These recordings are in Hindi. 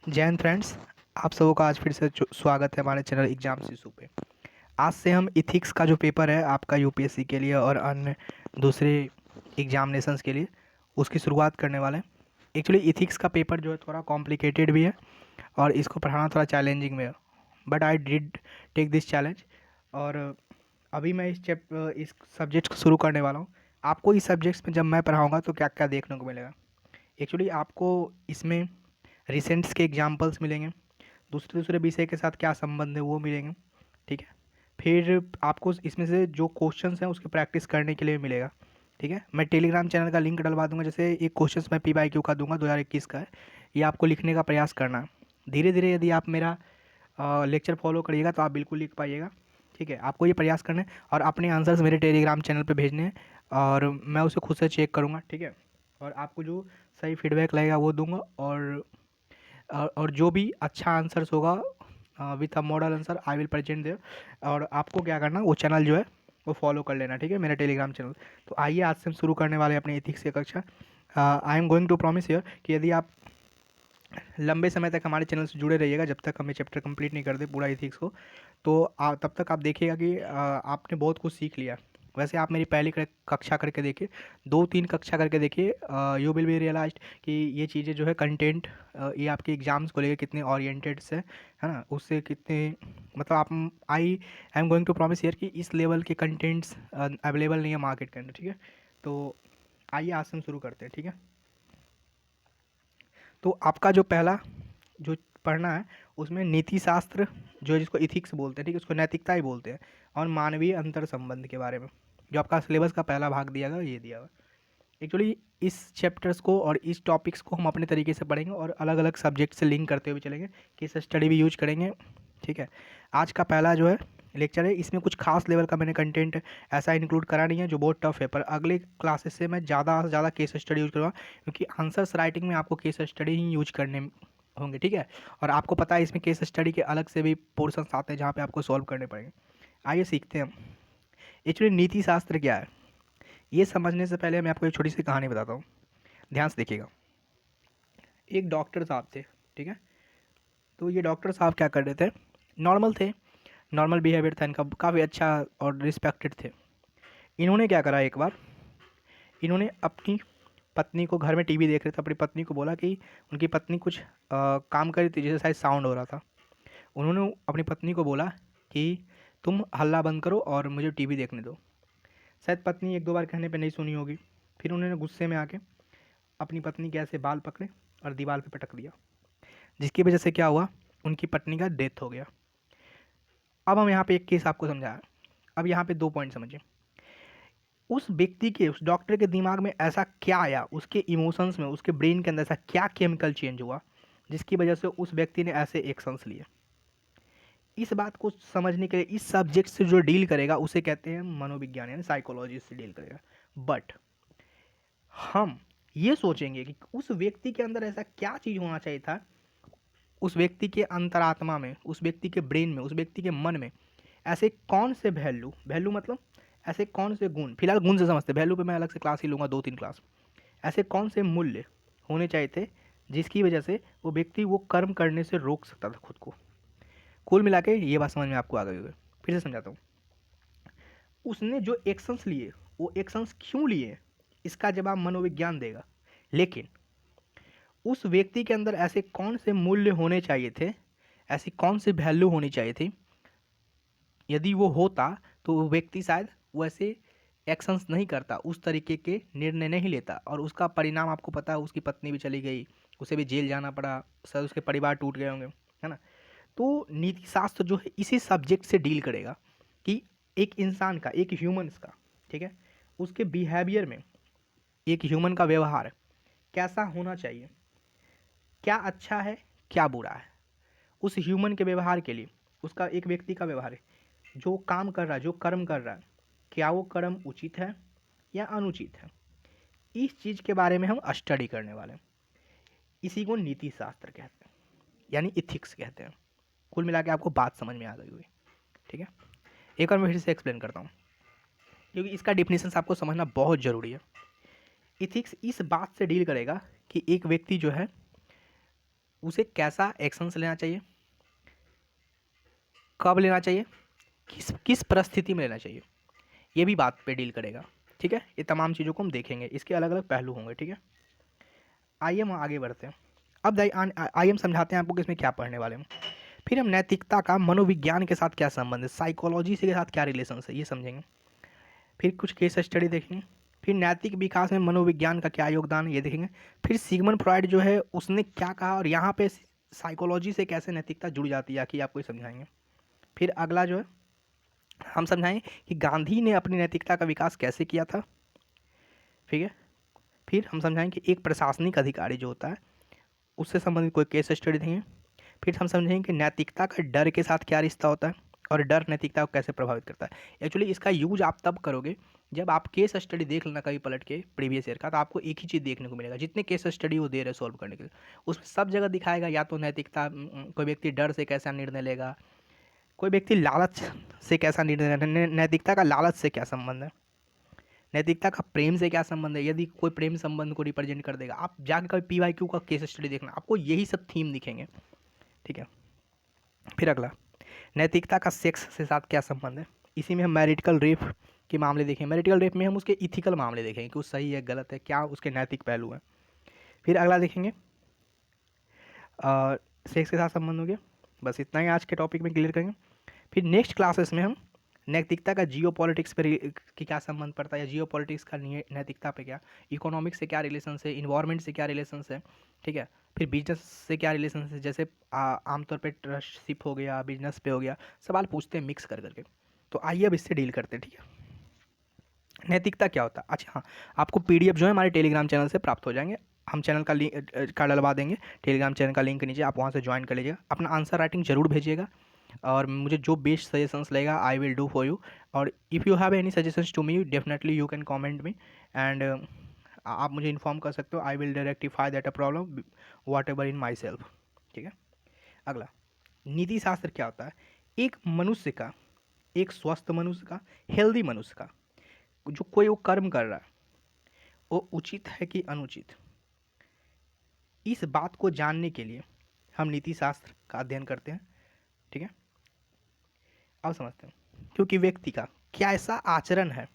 जय हिंद फ्रेंड्स। आप सबों का आज फिर से स्वागत है हमारे चैनल एग्जाम शिशु पे। आज से हम इथिक्स का जो पेपर है आपका यूपीएससी के लिए और अन्य दूसरे एग्जामिनेशंस के लिए उसकी शुरुआत करने वाले हैं। एक्चुअली इथिक्स का पेपर जो है थोड़ा कॉम्प्लिकेटेड भी है और इसको पढ़ाना थोड़ा चैलेंजिंग भी है, but I did take this challenge. और अभी मैं इस सब्जेक्ट को शुरू करने वाला हूँ। आपको इस सब्जेक्ट्स में जब मैं पढ़ाऊँगा तो क्या क्या देखने को मिलेगा। एक्चुअली आपको इसमें रिसेंट्स के एग्जाम्पल्स मिलेंगे, दूसरे दूसरे विषय के साथ क्या संबंध है वो मिलेंगे, ठीक है। फिर आपको इसमें से जो क्वेश्चंस हैं उसकी प्रैक्टिस करने के लिए मिलेगा, ठीक है। मैं टेलीग्राम चैनल का लिंक डलवा दूंगा। जैसे एक क्वेश्चंस मैं PYQ का दूंगा 2021 का है, ये आपको लिखने का प्रयास करना है। धीरे धीरे यदि आप मेरा लेक्चर फॉलो करिएगा तो आप बिल्कुल लिख पाइएगा, ठीक है। आपको ये प्रयास करना है और अपने आंसर्स मेरे टेलीग्राम चैनल पे भेजने हैं और मैं उसे खुद से चेक करूँगा, ठीक है। और आपको जो सही फीडबैक लगेगा वो दूंगा और जो भी अच्छा आंसर्स होगा with a model answer I will present there. और आपको क्या करना, वो चैनल जो है वो फॉलो कर लेना, ठीक है, मेरा टेलीग्राम चैनल। तो आइए आज से हम शुरू करने वाले हैं अपनी एथिक्स की कक्षा। I am going to promise here कि यदि आप लंबे समय तक हमारे चैनल से जुड़े रहिएगा, जब तक हमें चैप्टर कंप्लीट नहीं कर दे पूरा एथिक्स को, तो तब तक आप देखिएगा कि आपने बहुत कुछ सीख लिया। वैसे आप मेरी पहली कक्षा करके देखिए, 2-3 कक्षा करके देखिए, यू विल बी रियलाइज्ड कि ये चीज़ें जो है कंटेंट, ये आपके एग्जाम्स को लेकर कितने ओरिएंटेड से है ना, उससे कितने मतलब आप I am going to promise here कि इस लेवल के कंटेंट्स अवेलेबल नहीं है मार्केट के अंदर, ठीक है। तो आइए आज से हम शुरू करते हैं, ठीक है। तो आपका जो पहला जो पढ़ना है उसमें नीति शास्त्र जो है, जिसको इथिक्स बोलते हैं, ठीक है, उसको नैतिकता ही बोलते हैं, और मानवीय अंतर संबंध के बारे में जो आपका सिलेबस का पहला भाग दिया गया ये दिया हुआ। एक्चुअली इस चैप्टर्स को और इस टॉपिक्स को हम अपने तरीके से पढ़ेंगे और अलग अलग सब्जेक्ट से लिंक करते हुए चलेंगे, केस स्टडी भी यूज करेंगे, ठीक है। आज का पहला जो है लेक्चर है, इसमें कुछ खास लेवल का मैंने कंटेंट ऐसा इंक्लूड करा नहीं है जो बहुत टफ है, पर अगले क्लासेस से मैं ज़्यादा से ज़्यादा केस स्टडी यूज करूँगा, क्योंकि आंसर्स राइटिंग में आपको केस स्टडी ही यूज करने होंगे, ठीक है। और आपको पता है इसमें केस स्टडी के अलग से भी पोर्शंस आते हैं जहाँ पे आपको सॉल्व करने पड़ेंगे। आइए सीखते हैं हम। एक्चुअली नीति शास्त्र क्या है ये समझने से पहले मैं आपको एक छोटी सी कहानी बताता हूँ, ध्यान से देखिएगा। एक डॉक्टर साहब थे, ठीक है। तो ये डॉक्टर साहब क्या कर रहे थे, नॉर्मल थे, नॉर्मल बिहेवियर था इनका, काफ़ी अच्छा और रिस्पेक्टेड थे। इन्होंने क्या करा, एक बार इन्होंने अपनी पत्नी को, घर में टीवी देख रहे थे, अपनी पत्नी को बोला कि उनकी पत्नी कुछ काम कर रही थी जैसे शायद साउंड हो रहा था। उन्होंने अपनी पत्नी को बोला कि तुम हल्ला बंद करो और मुझे टीवी देखने दो। शायद पत्नी 1-2 बार कहने पे नहीं सुनी होगी। फिर उन्होंने गुस्से में आके अपनी पत्नी के ऐसे बाल पकड़े और दीवार पे पटक दिया, जिसकी वजह से क्या हुआ, उनकी पत्नी का डेथ हो गया। अब हम यहाँ पे एक केस आपको समझाया। अब यहाँ पे 2 पॉइंट समझिए। उस व्यक्ति के, उस डॉक्टर के दिमाग में ऐसा क्या आया, उसके इमोशंस में, उसके ब्रेन के अंदर ऐसा क्या केमिकल चेंज हुआ जिसकी वजह से उस व्यक्ति ने ऐसे एक्शंस लिए। इस बात को समझने के लिए इस सब्जेक्ट से जो डील करेगा उसे कहते हैं मनोविज्ञान, यानी साइकोलॉजी से डील करेगा। बट हम ये सोचेंगे कि उस व्यक्ति के अंदर ऐसा क्या चीज़ होना चाहिए था, उस व्यक्ति के अंतरात्मा में, उस व्यक्ति के ब्रेन में, उस व्यक्ति के मन में ऐसे कौन से वैल्यू, वैल्यू मतलब ऐसे कौन से गुण, फिलहाल गुण से समझते, वैल्यू पे मैं अलग से क्लास ही लूँगा, 2-3 क्लास। ऐसे कौन से मूल्य होने चाहिए थे जिसकी वजह से वो व्यक्ति वो कर्म करने से रोक सकता था खुद को। कुल मिला के ये बात समझ में आपको आ गई होगी। फिर से समझाता हूँ। उसने जो एक्शंस लिए वो एक्शंस क्यों लिए, इसका जवाब मनोविज्ञान देगा। लेकिन उस व्यक्ति के अंदर ऐसे कौन से मूल्य होने चाहिए थे, ऐसी कौन सी वैल्यू होनी चाहिए थी, यदि वो होता तो वो व्यक्ति शायद वैसे एक्शंस नहीं करता, उस तरीके के निर्णय नहीं लेता, और उसका परिणाम आपको पता है, उसकी पत्नी भी चली गई, उसे भी जेल जाना पड़ा, शायद उसके परिवार टूट गए होंगे, है ना। तो नीति शास्त्र जो है इसी सब्जेक्ट से डील करेगा कि एक इंसान का, एक ह्यूमंस का, ठीक है, उसके बिहेवियर में, एक ह्यूमन का व्यवहार कैसा होना चाहिए, क्या अच्छा है क्या बुरा है। उस ह्यूमन के व्यवहार के लिए, उसका एक व्यक्ति का व्यवहार है, जो काम कर रहा है, जो कर्म कर रहा है, क्या वो कर्म उचित है या अनुचित है, इस चीज़ के बारे में हम स्टडी करने वाले हैं। इसी को नीति शास्त्र कहते हैं, यानी इथिक्स कहते हैं। कुल मिला के आपको बात समझ में आ गई हुई, ठीक है। एक बार मैं फिर से एक्सप्लेन करता हूँ, क्योंकि इसका डिफिनेशन आपको समझना बहुत ज़रूरी है। इथिक्स इस बात से डील करेगा कि एक व्यक्ति जो है उसे कैसा एक्शंस लेना चाहिए, कब लेना चाहिए, किस किस परिस्थिति में लेना चाहिए, ये भी बात पे डील करेगा। ठीक है, ये तमाम चीज़ों को हम देखेंगे, इसके अलग अलग पहलू होंगे। ठीक है, आइए हम आगे बढ़ते हैं। अब आइए हम समझाते हैं आपको कि इसमें क्या पढ़ने वाले हैं। फिर हम नैतिकता का मनोविज्ञान के साथ क्या संबंध है, साइकोलॉजी से के साथ क्या रिलेशन है, ये समझेंगे। फिर कुछ केस स्टडी देखेंगे। फिर नैतिक विकास में मनोविज्ञान का क्या योगदान है, ये देखेंगे। फिर सिगमंड फ्रॉइड जो है उसने क्या कहा और यहाँ पे साइकोलॉजी से कैसे नैतिकता जुड़ जाती है कि आपको ये समझाएंगे। फिर अगला जो है हम समझाएंगे कि गांधी ने अपनी नैतिकता का विकास कैसे किया था। ठीक है, फिर हम समझाएंगे कि एक प्रशासनिक अधिकारी जो होता है उससे संबंधित कोई केस स्टडी देंगे। फिर हम समझेंगे कि नैतिकता का डर के साथ क्या रिश्ता होता है और डर नैतिकता को कैसे प्रभावित करता है। एक्चुअली इसका यूज आप तब करोगे जब आप केस स्टडी देख लेना कभी पलट के प्रीवियस ईयर का, तो आपको एक ही चीज़ देखने को मिलेगा। जितने केस स्टडी वो दे रहे सॉल्व करने के लिए, उसमें सब जगह दिखाएगा या तो नैतिकता, कोई व्यक्ति डर से कैसा निर्णय लेगा, कोई व्यक्ति लालच से कैसा निर्णय लेगा, नैतिकता का लालच से क्या संबंध है, नैतिकता का प्रेम से क्या संबंध है, यदि कोई प्रेम संबंध को रिप्रेजेंट कर देगा। आप जाकर कभी PYQ का केस स्टडी देखना, आपको यही सब थीम दिखेंगे। ठीक है, फिर अगला नैतिकता का सेक्स से साथ क्या संबंध है। इसी में हम मैरिटल रेप के मामले देखेंगे। मैरिटल रेप में हम उसके इथिकल मामले देखेंगे कि वो सही है गलत है, क्या उसके नैतिक पहलू हैं। फिर अगला देखेंगे सेक्स के साथ संबंध हो गया। बस इतना ही आज के टॉपिक में क्लियर करेंगे। फिर नेक्स्ट क्लासेस में हम नैतिकता का जियो पॉलिटिक्स पर की क्या संबंध पड़ता है, या जियो पॉलिटिक्स का नैतिकता पे क्या, इकोनॉमिक्स से क्या रिलेशन है, इन्वायरमेंट से क्या रिलेशन है। ठीक है, फिर बिजनेस से क्या रिलेशन है, जैसे आमतौर पे ट्रस्टशिप हो गया, बिजनेस पे हो गया, सवाल पूछते हैं मिक्स कर करके। तो आइए अब इससे डील करते हैं। ठीक है, नैतिकता क्या होता है। अच्छा हाँ, आपको PDF जो है हमारे टेलीग्राम चैनल से प्राप्त हो जाएंगे। हम चैनल का लिंक का डलवा देंगे, टेलीग्राम चैनल का लिंक नीचे, आप वहाँ से ज्वाइन कर लीजिएगा। अपना आंसर राइटिंग जरूर भेजिएगा और मुझे जो बेस्ट सजेशंस लेगा आई विल डू फॉर यू। और if you have any suggestions to me definitely you can comment me and आप मुझे इन्फॉर्म कर सकते हो। I will rectify that a problem whatever in myself. ठीक है, अगला नीति शास्त्र क्या होता है। एक मनुष्य का, एक स्वस्थ मनुष्य का, हेल्दी मनुष्य का जो कोई वो कर्म कर रहा है वो उचित है कि अनुचित, इस बात को जानने के लिए हम नीति शास्त्र का अध्ययन करते हैं। ठीक है, अब समझते हैं क्योंकि व्यक्ति का कैसा आचरण है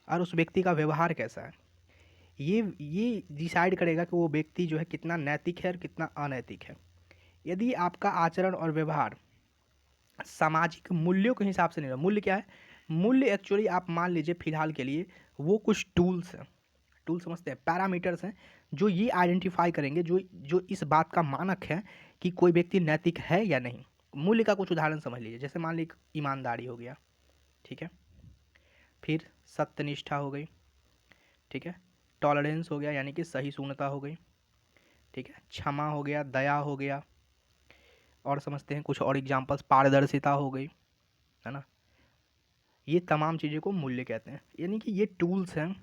और उस व्यक्ति का व्यवहार कैसा है, ये डिसाइड करेगा कि वो व्यक्ति जो है कितना नैतिक है और कितना अनैतिक है। यदि आपका आचरण और व्यवहार सामाजिक मूल्यों के हिसाब से नहीं रहा, मूल्य क्या है, मूल्य एक्चुअली आप मान लीजिए फिलहाल के लिए वो कुछ टूल्स हैं, टूल समझते हैं, पैरामीटर्स हैं जो ये आइडेंटिफाई करेंगे, जो जो इस बात का मानक है कि कोई व्यक्ति नैतिक है या नहीं। मूल्य का कुछ उदाहरण समझ लीजिए, जैसे मान लीजिए ईमानदारी हो गया। ठीक है, फिर सत्यनिष्ठा हो गई। ठीक है, टॉलरेंस हो गया यानी कि सहिष्णुता हो गई। ठीक है, क्षमा हो गया, दया हो गया, और समझते हैं कुछ और एग्जांपल्स, पारदर्शिता हो गई, है ना। ये तमाम चीज़ों को मूल्य कहते हैं, यानी कि ये टूल्स हैं,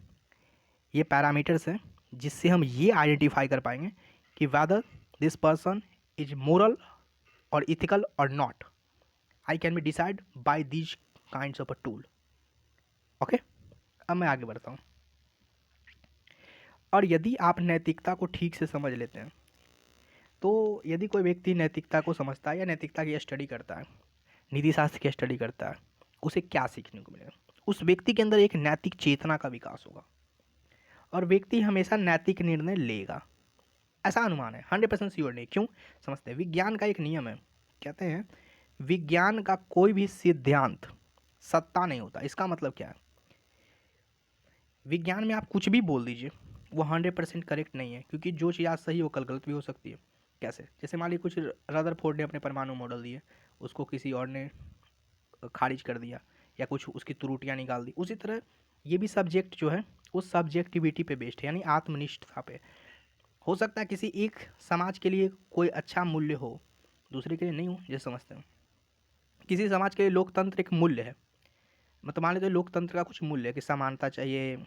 ये पैरामीटर्स हैं जिससे हम ये आइडेंटिफाई कर पाएंगे कि whether this person is moral और इथिकल और not. I can be decide by these kinds of a tool. Okay, अब मैं आगे बढ़ता हूँ। और यदि आप नैतिकता को ठीक से समझ लेते हैं तो यदि कोई व्यक्ति नैतिकता को समझता है या नैतिकता की स्टडी करता है, नीति शास्त्र की स्टडी करता है, उसे क्या सीखने को मिलेगा। उस व्यक्ति के अंदर एक नैतिक चेतना का विकास होगा और व्यक्ति हमेशा नैतिक निर्णय लेगा, ऐसा अनुमान है। 100% श्योर नहीं, क्यों समझते हैं, विज्ञान का एक नियम है, कहते हैं विज्ञान का कोई भी सिद्धांत सत्ता नहीं होता। इसका मतलब क्या है, विज्ञान में आप कुछ भी बोल दीजिए वो 100% करेक्ट नहीं है, क्योंकि जो चीज़ आज सही हो कल गलत भी हो सकती है। कैसे, जैसे मान लीजिए कुछ रदरफोर्ड ने अपने परमाणु मॉडल दिए, उसको किसी और ने खारिज कर दिया या कुछ उसकी त्रुटियां निकाल दी। उसी तरह ये भी सब्जेक्ट जो है वो सब्जेक्टिविटी पे बेस्ड है, यानी आत्मनिष्ठता पे। हो सकता है किसी एक समाज के लिए कोई अच्छा मूल्य हो, दूसरे के लिए नहीं हो। जैसे समझते हैं किसी समाज के लिए लोकतंत्र एक मूल्य है, मतलब मान लेते हैं लोकतंत्र का कुछ मूल्य है कि समानता चाहिए,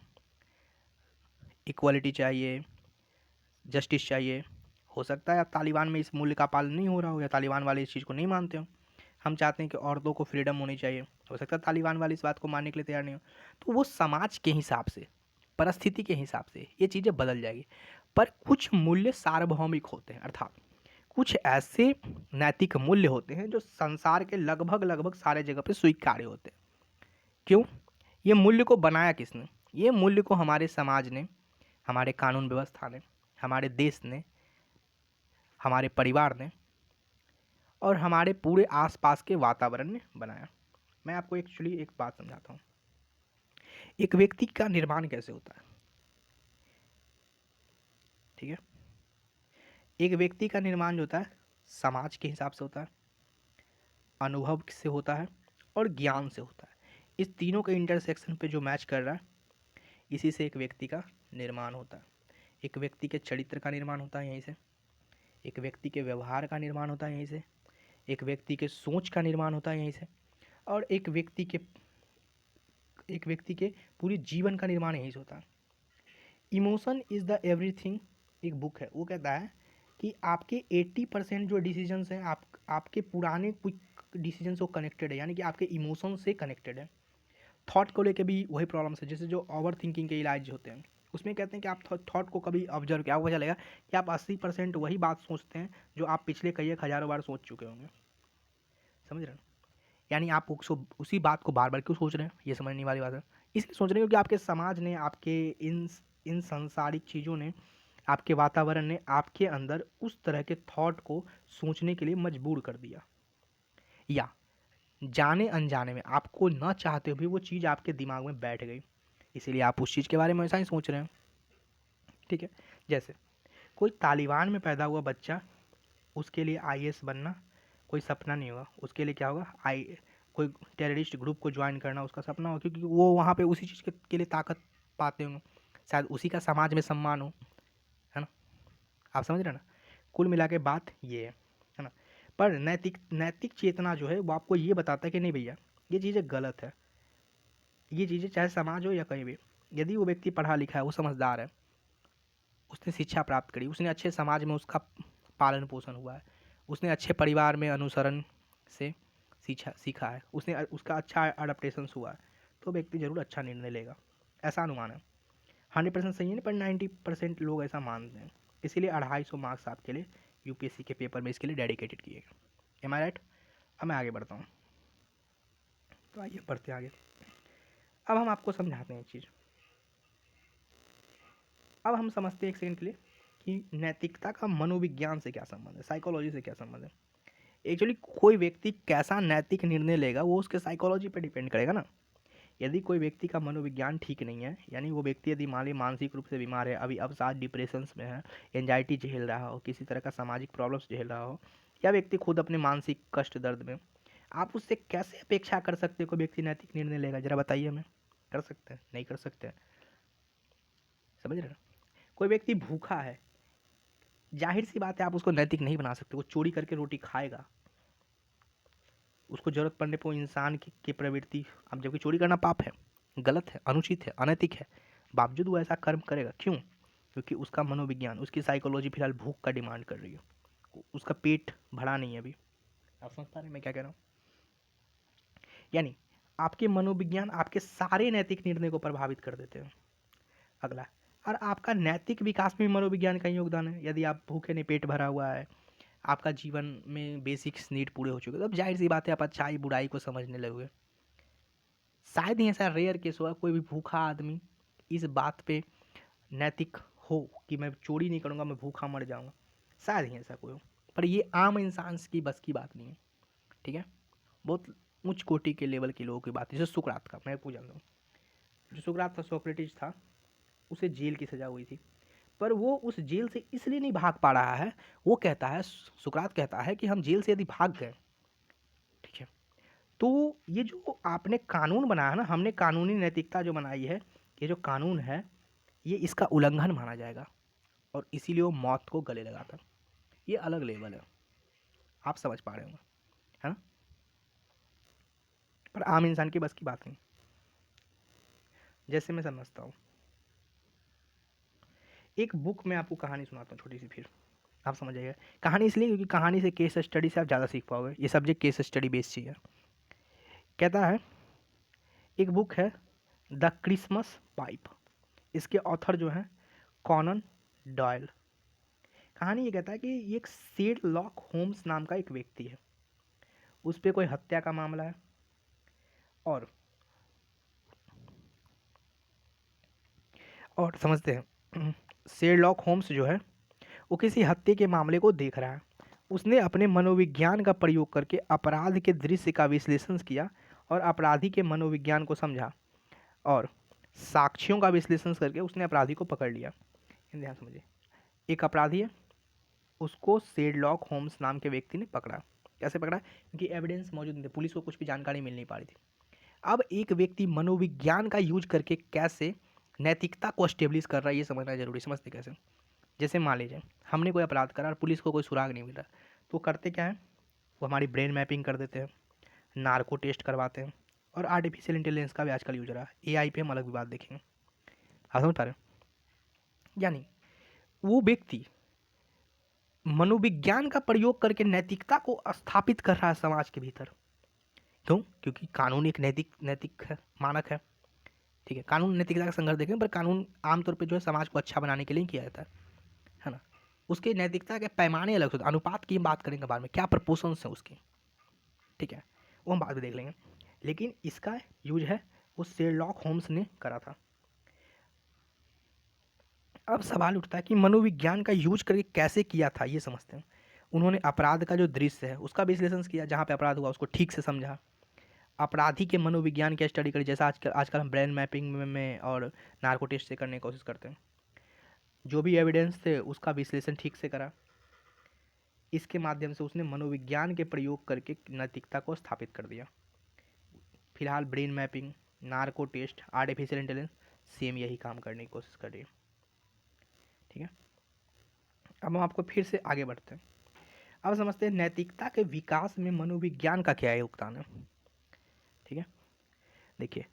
इक्वलिटी चाहिए, जस्टिस चाहिए। हो सकता है तालिबान में इस मूल्य का पालन नहीं हो रहा हो या तालिबान वाले इस चीज़ को नहीं मानते हो। हम चाहते हैं कि औरतों को फ्रीडम होनी चाहिए, हो सकता है तालिबान वाले इस बात को मानने के लिए तैयार नहीं हो। तो वो समाज के हिसाब से, परिस्थिति के हिसाब से ये चीज़ें बदल जाएगी। पर कुछ मूल्य सार्वभौमिक होते हैं, अर्थात कुछ ऐसे नैतिक मूल्य होते हैं जो संसार के लगभग लगभग सारे जगह पे स्वीकार्य होते हैं। क्यों? ये मूल्य को बनाया किसने? ये मूल्य को हमारे समाज ने, हमारे कानून व्यवस्था ने, हमारे देश ने, हमारे परिवार ने और हमारे पूरे आसपास के वातावरण ने बनाया। मैं आपको एक्चुअली एक बात समझाता हूँ। एक व्यक्ति का निर्माण कैसे होता है, ठीक है? एक व्यक्ति का निर्माण जो होता है समाज के हिसाब से होता है, अनुभव से होता है और ज्ञान से होता है। इस तीनों के इंटरसेक्शन पे जो मैच कर रहा है, इसी से एक व्यक्ति का निर्माण होता है। एक व्यक्ति के चरित्र का निर्माण होता है यहीं से, एक व्यक्ति के व्यवहार का निर्माण होता है यहीं से, एक व्यक्ति के सोच का निर्माण होता है यहीं से, और एक व्यक्ति के पूरे जीवन का निर्माण यहीं से होता है। इमोशन इज़ द एवरीथिंग एक बुक है, वो कहता है कि आपके 80% जो डिसीजंस हैं आपके पुराने कुछ डिसीजन से कनेक्टेड है, यानी कि आपके इमोशन से कनेक्टेड है। थॉट को लेके भी वही प्रॉब्लम्स है, जैसे जो ओवर थिंकिंग के इलाज होते हैं उसमें कहते हैं कि आप थॉट को कभी ऑब्जर्व किया, आपको चलेगा कि आप 80% वही बात सोचते हैं जो आप पिछले कई एक हज़ारों बार सोच चुके होंगे। समझ रहे हैं? यानी आप उसी बात को बार बार क्यों सोच रहे हैं, ये समझने वाली बात है। इसलिए सोच रहे हो कि आपके समाज ने, आपके इन सांसारिक चीज़ों ने, आपके वातावरण ने आपके अंदर उस तरह के थॉट को सोचने के लिए मजबूर कर दिया, या जाने अनजाने में आपको न चाहते हुए भी वो चीज़ आपके दिमाग में बैठ गई, इसीलिए आप उस चीज़ के बारे में ऐसा ही सोच रहे हैं। ठीक है? जैसे कोई तालिबान में पैदा हुआ बच्चा, उसके लिए आईएएस बनना कोई सपना नहीं होगा, उसके लिए क्या होगा, कोई टेररिस्ट ग्रुप को ज्वाइन करना उसका सपना होगा, क्योंकि वो वहाँ पे उसी चीज़ के लिए ताकत पाते होंगे, शायद उसी का समाज में सम्मान हो, है ना? आप समझ रहे हैं ना? कुल मिला के बात ये है ना? पर नैतिक चेतना जो है वो आपको ये बताता है कि नहीं भैया ये चीज़ें गलत है, ये चीज़ें चाहे समाज हो या कहीं भी, यदि वो व्यक्ति पढ़ा लिखा है, वो समझदार है, उसने शिक्षा प्राप्त करी, उसने अच्छे समाज में उसका पालन पोषण हुआ है, उसने अच्छे परिवार में अनुसरण से सीखा है, उसने उसका अच्छा अडेप्टेशन हुआ है, तो व्यक्ति जरूर अच्छा निर्णय लेगा, ऐसा अनुमान है। 100% सही है नहीं, पर 90% लोग ऐसा मानते हैं। इसीलिए 250 मार्क्स आपके लिए यूपीएससी के पेपर में इसके लिए डेडिकेटेड किए गए। एम आई राइट? अब मैं आगे बढ़ता हूँ, तो आइए बढ़ते हैं आगे। अब हम आपको समझाते हैं एक चीज़। अब हम समझते हैं एक सेकंड के लिए कि नैतिकता का मनोविज्ञान से क्या संबंध है, साइकोलॉजी से क्या संबंध है। एक्चुअली कोई व्यक्ति कैसा नैतिक निर्णय लेगा वो उसके साइकोलॉजी पे डिपेंड करेगा ना। यदि कोई व्यक्ति का मनोविज्ञान ठीक नहीं है, यानी वो व्यक्ति यदि मान ली मानसिक रूप से बीमार है, अभी अवसाद डिप्रेशंस में है, एंजाइटी झेल रहा हो, किसी तरह का सामाजिक प्रॉब्लम्स झेल रहा हो, या व्यक्ति खुद अपने मानसिक कष्ट दर्द में, आप उससे कैसे अपेक्षा कर सकते हो कोई व्यक्ति नैतिक निर्णय लेगा? जरा बताइए हमें। कर सकते हैं? नहीं कर सकते हैं। समझ रहे हैं? कोई व्यक्ति भूखा है, जाहिर सी बात है आप उसको नैतिक नहीं बना सकते, वो चोरी करके रोटी खाएगा, उसको जरूरत पड़ने पर इंसान की प्रवृत्ति, अब जबकि चोरी करना पाप है, गलत है, अनुचित है, अनैतिक है, बावजूद वो ऐसा कर्म करेगा। क्यों? क्योंकि उसका मनोविज्ञान, उसकी साइकोलॉजी फिलहाल भूख का डिमांड कर रही है, उसका पेट भरा नहीं है अभी। आप समझ पा रहे हैं मैं क्या कह रहा हूँ? यानी आपके मनोविज्ञान आपके सारे नैतिक निर्णय को प्रभावित कर देते हैं। अगला, और आपका नैतिक विकास में मनोविज्ञान का योगदान है। यदि आप भूखे नहीं, पेट भरा हुआ है, आपका जीवन में बेसिक्स नीड पूरे हो चुके, तो अब जाहिर सी बात है आप अच्छाई बुराई को समझने लगोगे। शायद ही ऐसा रेयर केस हुआ कोई भी भूखा आदमी इस बात पे नैतिक हो कि मैं चोरी नहीं करूँगा, मैं भूखा मर जाऊँगा, शायद ही ऐसा कोई हो। पर ये आम इंसान की बस की बात नहीं है। ठीक है? बहुत उच्च कोटि के लेवल के लोगों की बात है। जैसे सुकरात का मैं आपको जानता हूँ, जो सुकरात था, सोक्रेटिस था, उसे जेल की सज़ा हुई थी, पर वो उस जेल से इसलिए नहीं भाग पा रहा है। वो कहता है, सुकरात कहता है कि हम जेल से यदि भाग गए, ठीक है, तो ये जो आपने कानून बनाया है ना, हमने कानूनी नैतिकता जो बनाई है, ये जो कानून है ये इसका उल्लंघन माना जाएगा, और इसीलिए वो मौत को गले लगाता। ये अलग लेवल है, आप समझ पा रहे होंगे, है ना? पर आम इंसान की बस की बात नहीं। जैसे मैं समझता हूँ, एक बुक में आपको कहानी सुनाता हूँ छोटी सी, फिर आप समझ जाइएगा। कहानी इसलिए क्योंकि कहानी से, केस स्टडी से आप ज़्यादा सीख पाओगे। ये सब्जेक्ट केस स्टडी बेस्ड चाहिए। कहता है, एक बुक है द क्रिसमस पाइप, इसके ऑथर जो हैं कॉनन डॉयल। कहानी ये कहता है कि ये एक शेरलॉक होम्स नाम का एक व्यक्ति है, उस पर कोई हत्या का मामला है और समझते हैं शेरलॉक होम्स जो है वो किसी हत्या के मामले को देख रहा है। उसने अपने मनोविज्ञान का प्रयोग करके अपराध के दृश्य का विश्लेषण किया और अपराधी के मनोविज्ञान को समझा और साक्ष्यों का विश्लेषण करके उसने अपराधी को पकड़ लिया। ध्यान समझिए, एक अपराधी है, उसको शेरलॉक होम्स नाम के व्यक्ति ने पकड़ा। कैसे पकड़ा? क्योंकि एविडेंस मौजूद नहीं थे, पुलिस को कुछ भी जानकारी मिल नहीं पा रही थी। अब एक व्यक्ति मनोविज्ञान का यूज करके कैसे नैतिकता को स्टेब्लिश कर रहा है ये समझना जरूरी। समझते कैसे? जैसे मान लीजिए हमने कोई अपराध करा और पुलिस को कोई सुराग नहीं मिला, तो करते क्या है, वो हमारी ब्रेन मैपिंग कर देते हैं, नार्को टेस्ट करवाते हैं और आर्टिफिशियल इंटेलिजेंस का भी आजकल यूज रहा है। एआई पे हम अलग भी बात देखेंगे। आप समझ पा रहे हैं? यानी वो व्यक्ति मनोविज्ञान का प्रयोग करके नैतिकता को स्थापित कर रहा है समाज के भीतर। क्यों? क्योंकि कानून एक नैतिक नैतिक है, मानक है। ठीक है, कानून नैतिकता का संघर्ष देखें, पर कानून आमतौर पे जो है समाज को अच्छा बनाने के लिए किया जाता है ना। उसके नैतिकता के पैमाने अलग होते हैं, अनुपात की हम बात करेंगे बाद में, क्या प्रपोर्शंस हैं उसके। ठीक है, वो हम बाद में देख लेंगे। लेकिन इसका यूज है वो शेरलॉक होम्स ने करा था। अब सवाल उठता है कि मनोविज्ञान का यूज करके कैसे किया था, ये समझते हैं। उन्होंने अपराध का जो दृश्य है उसका विश्लेषण किया, जहाँ पे अपराध हुआ उसको ठीक से समझा, अपराधी के मनोविज्ञान की स्टडी करी, जैसा आजकल आजकल हम ब्रेन मैपिंग में और नार्को टेस्ट से करने की कोशिश करते हैं। जो भी एविडेंस थे उसका विश्लेषण ठीक से करा। इसके माध्यम से उसने मनोविज्ञान के प्रयोग करके नैतिकता को स्थापित कर दिया। फिलहाल brain mapping, narco test, artificial intelligence same यही काम करने की कोशिश कर रही है। ठीक है, अब हम आपको फिर से आगे बढ़ते हैं। अब समझते हैं नैतिकता के विकास में मनोविज्ञान का क्या योगदान है। ठीक है, देखिए,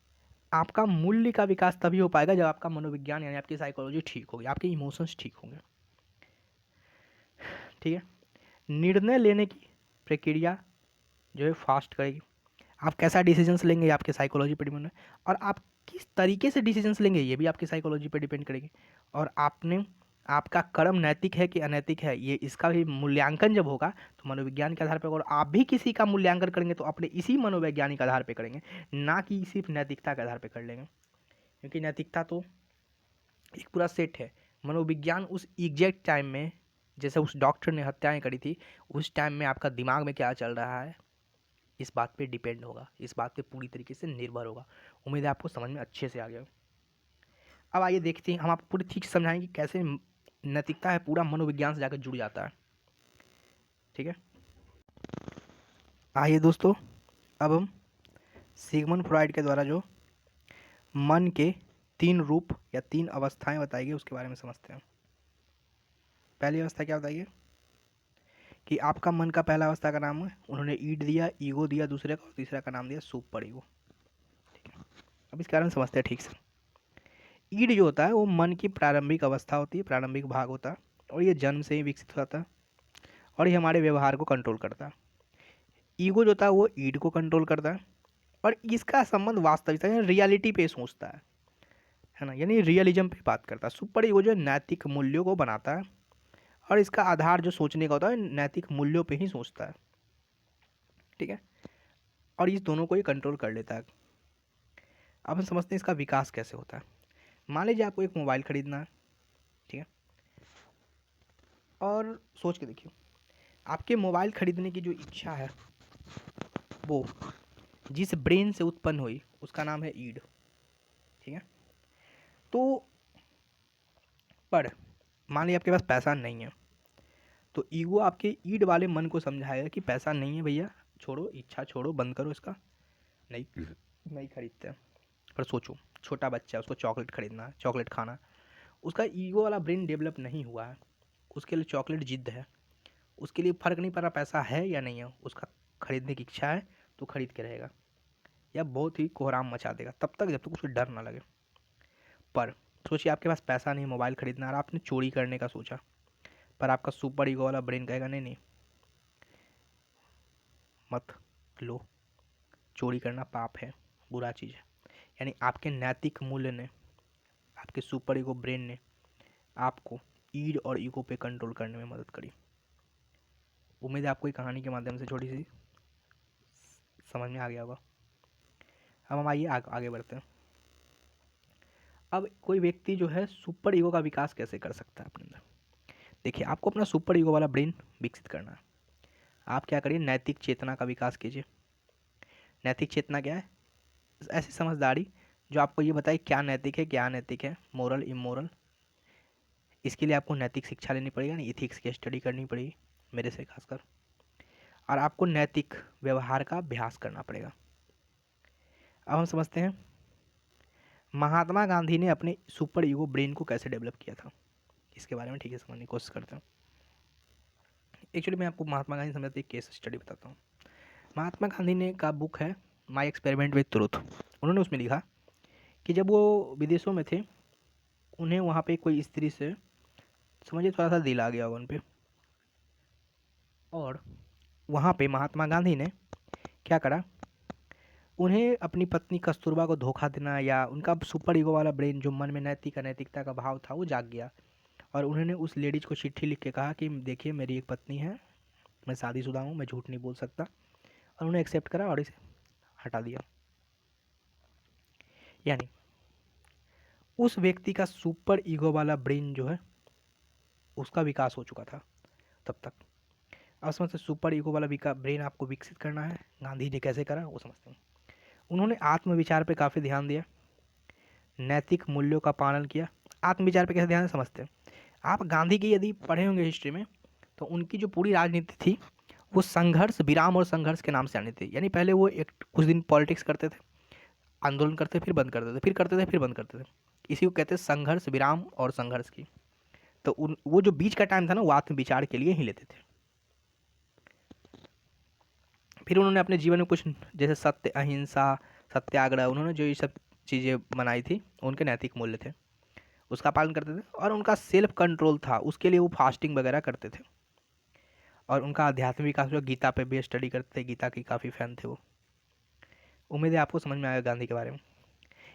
आपका मूल्य का विकास तभी हो पाएगा जब आपका मनोविज्ञान यानी आपकी साइकोलॉजी ठीक होगी, आपके इमोशंस ठीक होंगे। ठीक है, निर्णय लेने की प्रक्रिया जो है फास्ट करेगी। आप कैसा डिसीजंस लेंगे ये आपके साइकोलॉजी पर डिपेंड है, और आप किस तरीके से डिसीजंस लेंगे ये भी आपकी साइकोलॉजी पर डिपेंड करेगी। और आपने आपका कर्म नैतिक है कि अनैतिक है, ये इसका भी मूल्यांकन जब होगा तो मनोविज्ञान के आधार पर, और आप भी किसी का मूल्यांकन करेंगे तो अपने इसी मनोवैज्ञानिक आधार पर करेंगे, ना कि सिर्फ नैतिकता के आधार पर कर लेंगे। क्योंकि नैतिकता तो एक पूरा सेट है। मनोविज्ञान उस एग्जैक्ट टाइम में, जैसे उस डॉक्टर ने हत्याएं करी थी, उस टाइम में आपका दिमाग में क्या चल रहा है इस बात पे डिपेंड होगा, इस बात पे पूरी तरीके से निर्भर होगा। उम्मीद है आपको समझ में अच्छे से आ गया। अब आइए देखते हैं, हम आपको पूरी ठीक से समझाएंगे कि कैसे नैतिकता है पूरा मनोविज्ञान से जाकर जुड़ जाता है। ठीक है, आइए दोस्तों, अब हम सिगमंड फ्रॉइड के द्वारा जो मन के 3 रूप या 3 अवस्थाएं बताई गई उसके बारे में समझते हैं। पहली अवस्था क्या बताइए कि आपका मन का पहला अवस्था का नाम है, उन्होंने ईड दिया, ईगो दिया दूसरे का, और तीसरा का नाम दिया सुपर ईगो। ठीक है, अब इसके बारे में समझते हैं ठीक से। ईड जो होता है वो मन की प्रारंभिक अवस्था होती है, प्रारंभिक भाग होता है, और ये जन्म से ही विकसित होता है और ये हमारे व्यवहार को कंट्रोल करता है। ईगो जो होता है वो ईड को कंट्रोल करता है और इसका संबंध वास्तविकता यानी रियलिटी पे सोचता है ना, यानी रियलिज्म पे बात करता है। सुपर ईगो जो नैतिक मूल्यों को बनाता है और इसका आधार जो सोचने का होता है नैतिक मूल्यों पे ही सोचता है। ठीक है, और इस दोनों को ये कंट्रोल कर लेता है। अब हम समझते हैं इसका विकास कैसे होता है। मान लीजिए आपको एक मोबाइल खरीदना है, ठीक है, और सोच के देखिए आपके मोबाइल खरीदने की जो इच्छा है वो जिस ब्रेन से उत्पन्न हुई उसका नाम है ईड। ठीक है, तो पर मान लीजिए आपके पास पैसा नहीं है, तो ईगो आपके ईड वाले मन को समझाएगा कि पैसा नहीं है भैया, छोड़ो, इच्छा छोड़ो, बंद करो इसका, नहीं नहीं खरीदते हैं। पर सोचो, छोटा बच्चा है, उसको चॉकलेट खरीदना है, चॉकलेट खाना है, उसका ईगो वाला ब्रेन डेवलप नहीं हुआ है, उसके लिए चॉकलेट जिद्द है, उसके लिए फ़र्क नहीं पड़ रहा पैसा है या नहीं है, उसका खरीदने की इच्छा है तो खरीद के रहेगा, या बहुत ही कोहराम मचा देगा तब तक जब तक उसको डर ना लगे। पर सोचिए आपके पास पैसा नहीं, मोबाइल खरीदना, और आपने चोरी करने का सोचा, पर आपका सुपर ईगो वाला ब्रेन कहेगा नहीं नहीं मत लो, चोरी करना पाप है, बुरा चीज़ है। यानी आपके नैतिक मूल्य ने, आपके सुपर ईगो ब्रेन ने आपको ईड और ईगो पे कंट्रोल करने में मदद करी। उम्मीद है आपको ये कहानी के माध्यम से छोटी सी समझ में आ गया होगा। अब हम आइए आगे बढ़ते हैं। अब कोई व्यक्ति जो है सुपर ईगो का विकास कैसे कर सकता है अपने अंदर। देखिए, आपको अपना सुपर ईगो वाला ब्रेन विकसित करना है। आप क्या करिए, नैतिक चेतना का विकास कीजिए। नैतिक चेतना क्या है? ऐसी समझदारी जो आपको ये बताए क्या नैतिक है, क्या अनैतिक है, मोरल इमोरल। इसके लिए आपको नैतिक शिक्षा लेनी पड़ेगी, ना इथिक्स की स्टडी करनी पड़ेगी, मेरे से खासकर। और आपको नैतिक व्यवहार का अभ्यास करना पड़ेगा। अब हम समझते हैं महात्मा गांधी ने अपने सुपर ईगो ब्रेन को कैसे डेवलप किया था। इसके बारे में ठीक है समझने की कोशिश करते हैं। एक्चुअली मैं आपको महात्मा गांधी समझते एक केस स्टडी बताता हूँ। महात्मा गांधी ने का बुक है माई एक्सपेरिमेंट विद ट्रुथ। उन्होंने उसमें लिखा कि जब वो विदेशों में थे, उन्हें वहाँ पे कोई स्त्री से समझिए थोड़ा सा दिल आ गया होगा उन पे, और वहाँ पे महात्मा गांधी ने क्या करा, उन्हें अपनी पत्नी कस्तूरबा को धोखा देना, या उनका सुपर ईगो वाला ब्रेन जो मन में नैतिक अनैतिकता का भाव था वो जाग गया। और उन्होंने उस लेडीज को चिट्ठी लिख के कहा कि देखिए मेरी एक पत्नी है, मैं शादीशुदा हूँ, मैं झूठ नहीं बोल सकता। और उन्होंने एक्सेप्ट करा और इसे हटा दिया। यानी उस व्यक्ति का सुपर ईगो वाला ब्रेन जो है उसका विकास हो चुका था तब तक। अब समझते सुपर ईगो वाला ब्रेन आपको विकसित करना है, गांधी जी कैसे करा वो समझते हैं। उन्होंने आत्मविचार पे काफ़ी ध्यान दिया, नैतिक मूल्यों का पालन किया। आत्मविचार पे कैसे ध्यान समझते हैं आप, गांधी की यदि पढ़े होंगे हिस्ट्री में, तो उनकी जो पूरी राजनीति थी वो संघर्ष, विराम और संघर्ष के नाम से आनी थी। यानी पहले वो एक कुछ दिन पॉलिटिक्स करते थे, आंदोलन करते फिर बंद करते थे, फिर करते थे फिर बंद करते थे। इसी को कहते हैं संघर्ष, विराम और संघर्ष की। तो वो जो बीच का टाइम था ना वो आत्मविचार के लिए ही लेते थे। फिर उन्होंने अपने जीवन में कुछ जैसे सत्य, अहिंसा, सत्याग्रह, उन्होंने जो ये सब चीज़ें बनाई थी उनके नैतिक मूल्य थे, उसका पालन करते थे। और उनका सेल्फ कंट्रोल था, उसके लिए वो फास्टिंग वगैरह करते थे। और उनका आध्यात्मिक विकास जो गीता पे भी स्टडी करते थे, गीता की काफ़ी फैन थे वो। उम्मीद है आपको समझ में आएगा गांधी के बारे में।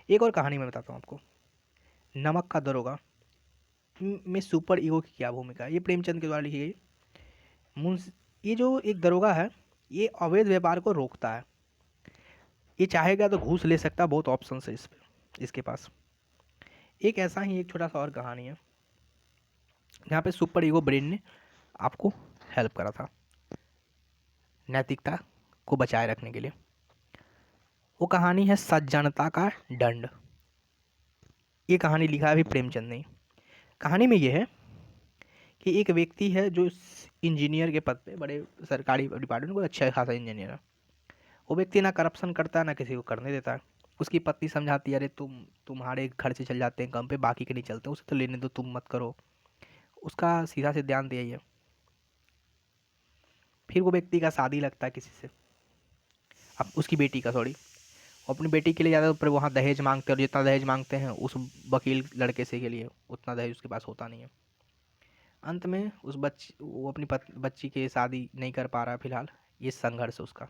एक और कहानी मैं बताता हूँ आपको, नमक का दरोगा में सुपर ईगो की क्या भूमिका है। ये प्रेमचंद के द्वारा लिखी गई। ये जो एक दरोगा है, ये अवैध व्यापार को रोकता है। ये चाहेगा तो घूस ले सकता, बहुत ऑप्शन है इसके पास। एक ऐसा ही एक छोटा सा और कहानी है जहाँ पे सुपर ईगो ब्रेन ने आपको हेल्प करा था नैतिकता को बचाए रखने के लिए। वो कहानी है सज्जनता का दंड। ये कहानी लिखा है अभी प्रेमचंद ने। कहानी में ये है कि एक व्यक्ति है जो इंजीनियर के पद पे, बड़े सरकारी डिपार्टमेंट को अच्छा खासा इंजीनियर है। वो व्यक्ति ना करप्शन करता है ना किसी को करने देता है। उसकी पत्नी समझाती है, अरे तुम्हारे खर्चे चल जाते हैं कम पे, बाकी के नहीं चलते, उसे तो लेने दो, तुम मत करो। उसका सीधा से ध्यान दिया ही है। फिर वो व्यक्ति का शादी लगता है किसी से, अब उसकी बेटी का, सॉरी, अपनी बेटी के लिए ज़्यादा पर वहाँ दहेज मांगते हैं, और जितना दहेज मांगते हैं उस वकील लड़के से के लिए उतना दहेज उसके पास होता नहीं है। अंत में वो अपनी बच्ची की शादी नहीं कर पा रहा है फिलहाल, ये संघर्ष है उसका।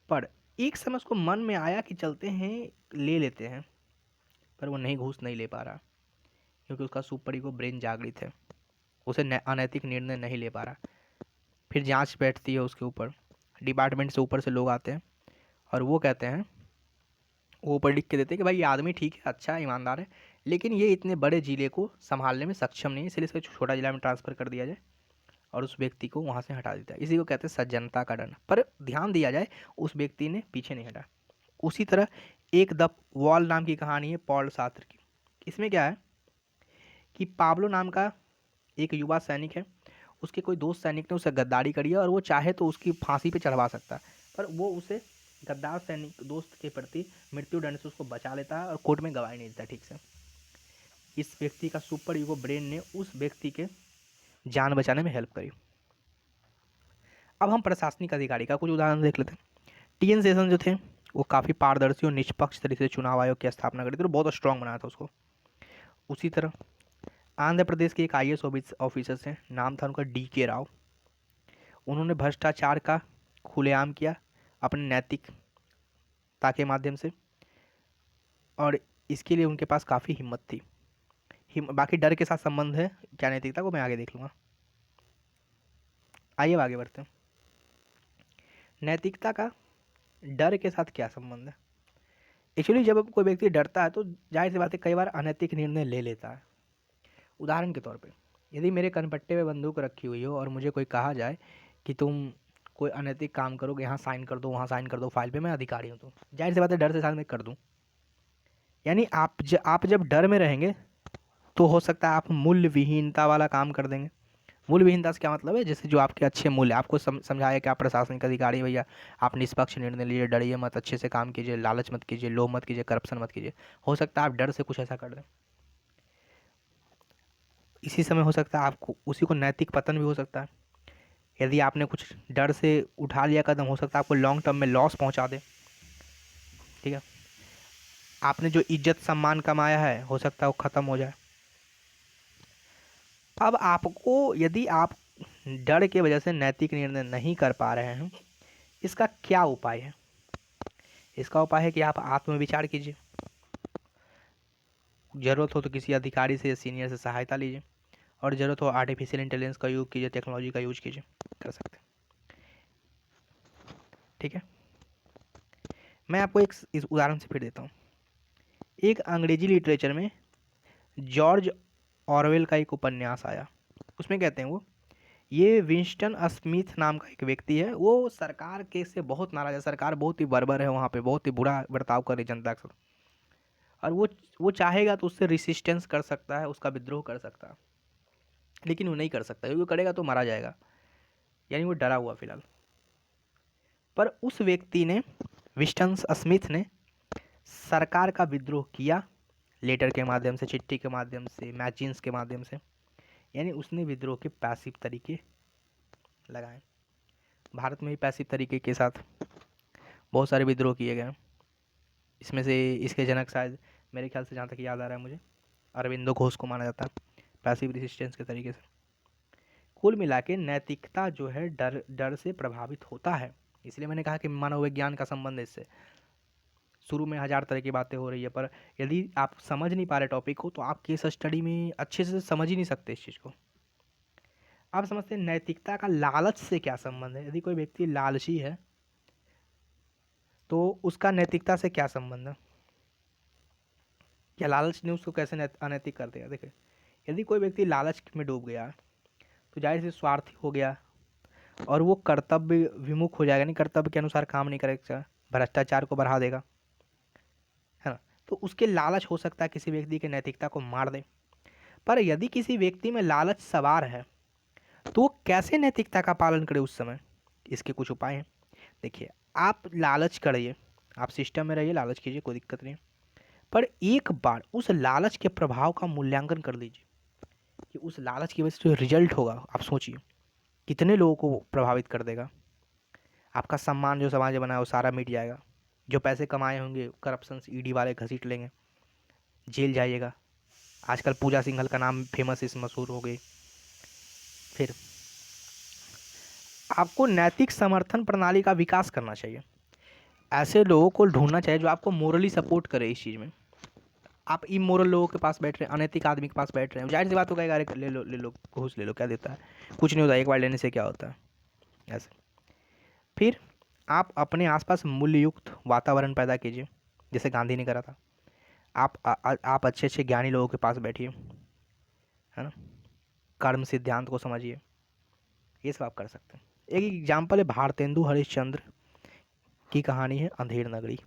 पर एक समय उसको मन में आया कि चलते हैं ले लेते हैं, पर वो घूस नहीं ले पा रहा क्योंकि उसका सुपर ईगो ब्रेन जागृत है, उसे अनैतिक निर्णय नहीं ले पा रहा। फिर जांच बैठती है उसके ऊपर, डिपार्टमेंट से ऊपर से लोग आते हैं और वो कहते हैं, वो ऊपर लिख के देते हैं कि भाई ये आदमी ठीक है, अच्छा ईमानदार है, लेकिन ये इतने बड़े जिले को संभालने में सक्षम नहीं है, इसलिए इसको छोटा जिला में ट्रांसफ़र कर दिया जाए, और उस व्यक्ति को वहाँ से हटा देता है। इसी को कहते हैं सज्जनता का दंड। पर ध्यान दिया जाए उस व्यक्ति ने पीछे नहीं हटा। उसी तरह एक द वॉल नाम की कहानी है पॉल सात्र की। इसमें क्या है कि पाब्लो नाम का एक युवा सैनिक है, उसके कोई दोस्त सैनिक ने उसे गद्दारी करी है और वो चाहे तो उसकी फांसी पे चढ़वा सकता है, पर वो उसे गद्दार सैनिक दोस्त के प्रति मृत्युदंड से उसको बचा लेता है और कोर्ट में गवाही नहीं देता ठीक से। इस व्यक्ति का सुपर ईगो ब्रेन ने उस व्यक्ति के जान बचाने में हेल्प करी। अब हम प्रशासनिक अधिकारी का कुछ उदाहरण देख लेते हैं। टीएन शेषन जो थे वो काफ़ी पारदर्शी और निष्पक्ष तरीके से चुनाव आयोग की स्थापना करी थी और बहुत स्ट्रांग बनाया था उसको। उसी तरह आंध्र प्रदेश के एक आईएएस ऑफिसर से, नाम था उनका DK राव। उन्होंने भ्रष्टाचार का खुलेआम किया अपने नैतिकता के माध्यम से, और इसके लिए उनके पास काफ़ी हिम्मत थी। बाकी डर के साथ संबंध है क्या नैतिकता को मैं आगे देख लूँगा। आइए अब आगे बढ़ते हैं। नैतिकता का डर के साथ क्या संबंध है? एक्चुअली जब कोई व्यक्ति डरता है तो जाहिर सी बात है कई बार अनैतिक निर्णय ले लेता है। उदाहरण के तौर पे यदि मेरे कनपट्टे पे बंदूक रखी हुई हो और मुझे कोई कहा जाए कि तुम कोई अनैतिक काम करोगे, यहाँ साइन कर दो, वहाँ साइन कर दो फाइल पे, मैं अधिकारी हूँ, तो जाहिर सी बात है डर से शायद मैं कर दूँ। यानी आप जब डर में रहेंगे तो हो सकता है आप मूल्य विहीनता वाला काम कर देंगे। मूल्य विहीनता से क्या मतलब है? जैसे जो आपके अच्छे मूल्य, आपको समझाया कि आप प्रशासनिक अधिकारी हैं भैया, आप निष्पक्ष निर्णय लीजिए, डरिए मत, अच्छे से काम कीजिए, लालच मत कीजिए, लोभ मत कीजिए, करप्शन मत कीजिए। हो सकता है आप डर से कुछ ऐसा कर दें। इसी समय हो सकता है आपको उसी को नैतिक पतन भी हो सकता है। यदि आपने कुछ डर से उठा लिया कदम, हो सकता है आपको लॉन्ग टर्म में लॉस पहुंचा दे। ठीक है, आपने जो इज्जत सम्मान कमाया है हो सकता है वो ख़त्म हो जाए। अब आपको, यदि आप डर के वजह से नैतिक निर्णय नहीं कर पा रहे हैं, इसका क्या उपाय है? इसका उपाय है कि आप आत्मविचार कीजिए, ज़रूरत हो तो किसी अधिकारी से या सीनियर से सहायता लीजिए, और ज़रूरत हो आर्टिफिशियल इंटेलिजेंस का यूज़ कीजिए, टेक्नोलॉजी का यूज कीजिए, कर सकते हैं। ठीक है, मैं आपको एक इस उदाहरण से फिर देता हूँ। एक अंग्रेजी लिटरेचर में जॉर्ज ऑरवेल का एक उपन्यास आया। उसमें कहते हैं वो, ये विंस्टन स्मिथ नाम का एक व्यक्ति है, वो सरकार के से बहुत नाराज है, सरकार बहुत ही बर्बर है वहाँ पे, बहुत ही बुरा बर्ताव कर रही जनता के साथ, और वो चाहेगा तो उससे रेसिस्टेंस कर सकता है, उसका विद्रोह कर सकता है, लेकिन वो नहीं कर सकता क्योंकि वो करेगा तो मारा जाएगा। यानी वो डरा हुआ फिलहाल। पर उस व्यक्ति ने, विंस्टन स्मिथ ने सरकार का विद्रोह किया, लेटर के माध्यम से, चिट्ठी के माध्यम से, मैगजीन्स के माध्यम से। यानी उसने विद्रोह के पैसिव तरीके लगाए। भारत में भी पैसिव तरीके के साथ बहुत सारे विद्रोह किए गए। इसमें से इसके जनक शायद, मेरे ख्याल से जहाँ तक याद आ रहा है मुझे, अरविंदो घोष को माना जाता है पैसिव रेसिस्टेंस के तरीके से। कुल मिला के नैतिकता जो है डर से प्रभावित होता है। इसलिए मैंने कहा कि मानव विज्ञान का संबंध है इससे। शुरू में हज़ार तरह की बातें हो रही है, पर यदि आप समझ नहीं पा रहे टॉपिक को तो आप केस स्टडी में अच्छे से समझ ही नहीं सकते इस चीज़ को। आप समझते हैं नैतिकता का लालच से क्या संबंध है? यदि कोई व्यक्ति लालची है तो उसका नैतिकता से क्या संबंध है? क्या लालच ने उसको कैसे अनैतिक कर देगा? देखिए, यदि कोई व्यक्ति लालच में डूब गया तो जाहिर से स्वार्थी हो गया और वो कर्तव्य विमुख हो जाएगा, नहीं कर्तव्य के अनुसार काम नहीं करेगा, भ्रष्टाचार को बढ़ा देगा, है ना। तो उसके लालच हो सकता है किसी व्यक्ति की नैतिकता को मार दे। पर यदि किसी व्यक्ति में लालच सवार है तो वो कैसे नैतिकता का पालन करे उस समय? इसके कुछ उपाय हैं। देखिए, आप लालच करिए, आप सिस्टम में रहिए, लालच कीजिए, कोई दिक्कत नहीं, पर एक बार उस लालच के प्रभाव का मूल्यांकन कर लीजिए कि उस लालच की वजह से जो रिजल्ट होगा, आप सोचिए कितने लोगों को प्रभावित कर देगा। आपका सम्मान जो समाज में बना है वो सारा मिट जाएगा, जो पैसे कमाए होंगे करप्शन से ईडी वाले घसीट लेंगे, जेल जाइएगा। आजकल पूजा सिंघल का नाम फेमस इस मशहूर हो गई। फिर आपको नैतिक समर्थन प्रणाली का विकास करना चाहिए। ऐसे लोगों को ढूंढना चाहिए जो आपको मोरली सपोर्ट करे इस चीज़ में। आप इमोरल लोगों के पास बैठ रहे हैं, अनैतिक आदमी के पास बैठ रहे हैं, जाहिर सी बात हो गई, अरे ले लो घूस ले लो, क्या देता है, कुछ नहीं होता, एक बार लेने से क्या होता है, ऐसे। फिर आप अपने आसपास मूल्ययुक्त वातावरण पैदा कीजिए, जैसे गांधी ने करा था। आप अच्छे अच्छे ज्ञानी लोगों के पास बैठिए, है ना, कर्म सिद्धांत को समझिए, ये सब आप कर सकते हैं। एक एग्जाम्पल है भारतेंदु हरिश्चंद्र की कहानी है अंधेर नगरी।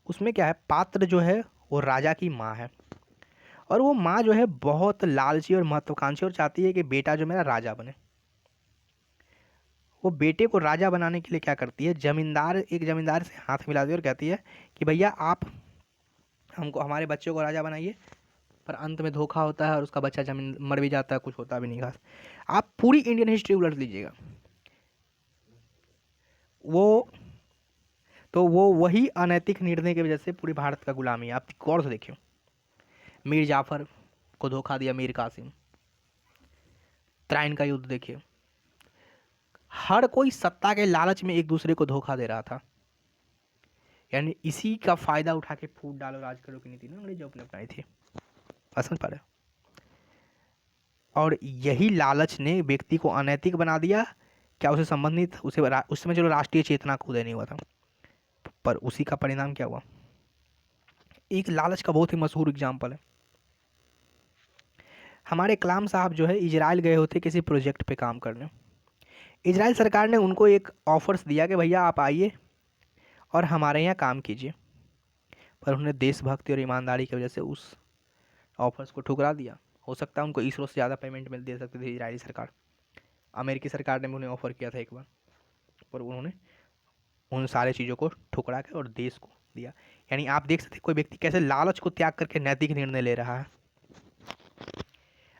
उसमें क्या है, पात्र जो है वो राजा की माँ है, और वो माँ जो है बहुत लालची और महत्वाकांक्षी और चाहती है कि बेटा जो मेरा राजा बने। वो बेटे को राजा बनाने के लिए क्या करती है, एक जमींदार से हाथ मिलाती है और कहती है कि भैया आप हमको, हमारे बच्चे को राजा बनाइए। पर अंत में धोखा होता है और उसका बच्चा जमीन मर भी जाता है, कुछ होता भी नहीं खास। आप पूरी इंडियन हिस्ट्री उलट लीजिएगा, वो वो वही अनैतिक निर्णय की वजह से पूरी भारत का गुलामी है। आप गौर से देखिए, मीर जाफर को धोखा दिया मीर कासिम, त्राइन का युद्ध देखिए, हर कोई सत्ता के लालच में एक दूसरे को धोखा दे रहा था। यानी इसी का फायदा उठा के फूट डालो राज करो की नीति ना अंग्रेजों ने अपनाई थी। बात समझ पा रहे हो? और यही लालच ने व्यक्ति को अनैतिक बना दिया। क्या उसे संबंधित उस समय चलो राष्ट्रीय चेतना का उदय नहीं हुआ था, पर उसी का परिणाम क्या हुआ? एक लालच का बहुत ही मशहूर एग्जाम्पल है, हमारे कलाम साहब जो है इजराइल गए होते किसी प्रोजेक्ट पे काम करने। इजराइल सरकार ने उनको एक ऑफर्स दिया कि भैया आप आइए और हमारे यहाँ काम कीजिए, पर उन्होंने देशभक्ति और ईमानदारी की वजह से उस ऑफर्स को ठुकरा दिया। हो सकता है उनको इसरो से ज़्यादा पेमेंट मिल दे सकती थी इजरायली सरकार, अमेरिकी सरकार ने भी उन्हें ऑफर किया था एक बार, पर उन्होंने उन सारे चीज़ों को ठुकरा के और देश को दिया। यानी आप देख सकते हैं कोई व्यक्ति कैसे लालच को त्याग करके नैतिक निर्णय ले रहा है।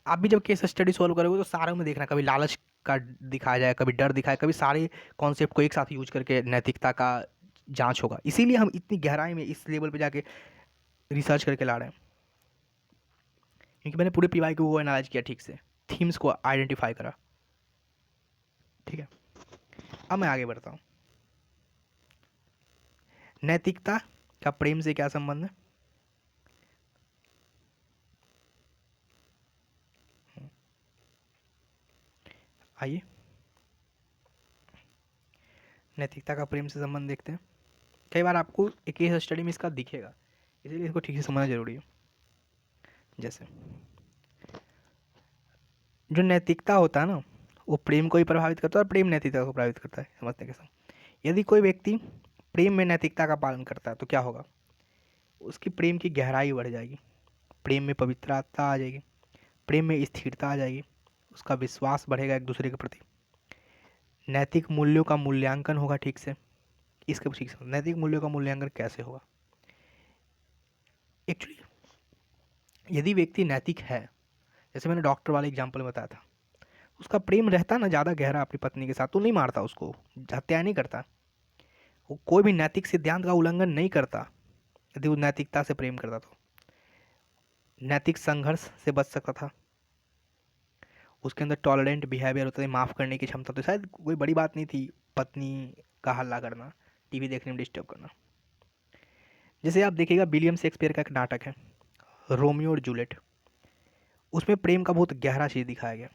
आप भी जब केस स्टडी सॉल्व करोगे तो सारों में देखना कभी लालच का दिखाया जाए, कभी डर दिखाया, कभी सारे कॉन्सेप्ट को एक साथ यूज करके नैतिकता का जांच होगा। इसीलिए हम इतनी गहराई में इस लेवल पे जाके रिसर्च करके ला रहे हैं, क्योंकि मैंने पूरे पीवाई को एनालाइज किया, ठीक से थीम्स को आइडेंटिफाई करा। ठीक है, अब मैं आगे बढ़ता हूँ। नैतिकता का प्रेम से क्या संबंध है? आइए नैतिकता का प्रेम से संबंध देखते हैं। कई बार आपको एक केस स्टडी में इसका दिखेगा, इसीलिए इसको ठीक से समझना जरूरी है। जैसे जो नैतिकता होता है ना, वो प्रेम को ही प्रभावित करता है और प्रेम नैतिकता को प्रभावित करता है, समझते हैं कैसा? यदि कोई व्यक्ति प्रेम में नैतिकता का पालन करता है तो क्या होगा? उसकी प्रेम की गहराई बढ़ जाएगी, प्रेम में पवित्रता आ जाएगी, प्रेम में स्थिरता आ जाएगी, उसका विश्वास बढ़ेगा एक दूसरे के प्रति, नैतिक मूल्यों का मूल्यांकन होगा ठीक से। इसके ठीक से नैतिक मूल्यों का मूल्यांकन कैसे होगा? एक्चुअली यदि व्यक्ति नैतिक है, जैसे मैंने डॉक्टर वाले एग्जाम्पल में बताया था, उसका प्रेम रहता ना ज़्यादा गहरा अपनी पत्नी के साथ, तो नहीं मारता उसको, हत्या नहीं करता, वो कोई भी नैतिक सिद्धांत का उल्लंघन नहीं करता। यदि वो नैतिकता से प्रेम करता तो नैतिक संघर्ष से बच सकता था, उसके अंदर टॉलरेंट बिहेवियर होता था, माफ़ करने की क्षमता, तो शायद कोई बड़ी बात नहीं थी पत्नी का हल्ला करना, टीवी देखने में डिस्टर्ब करना। जैसे आप देखिएगा विलियम शेक्सपियर का एक नाटक है रोमियो और जूलियट, उसमें प्रेम का बहुत गहरा चीज़ दिखाया गया,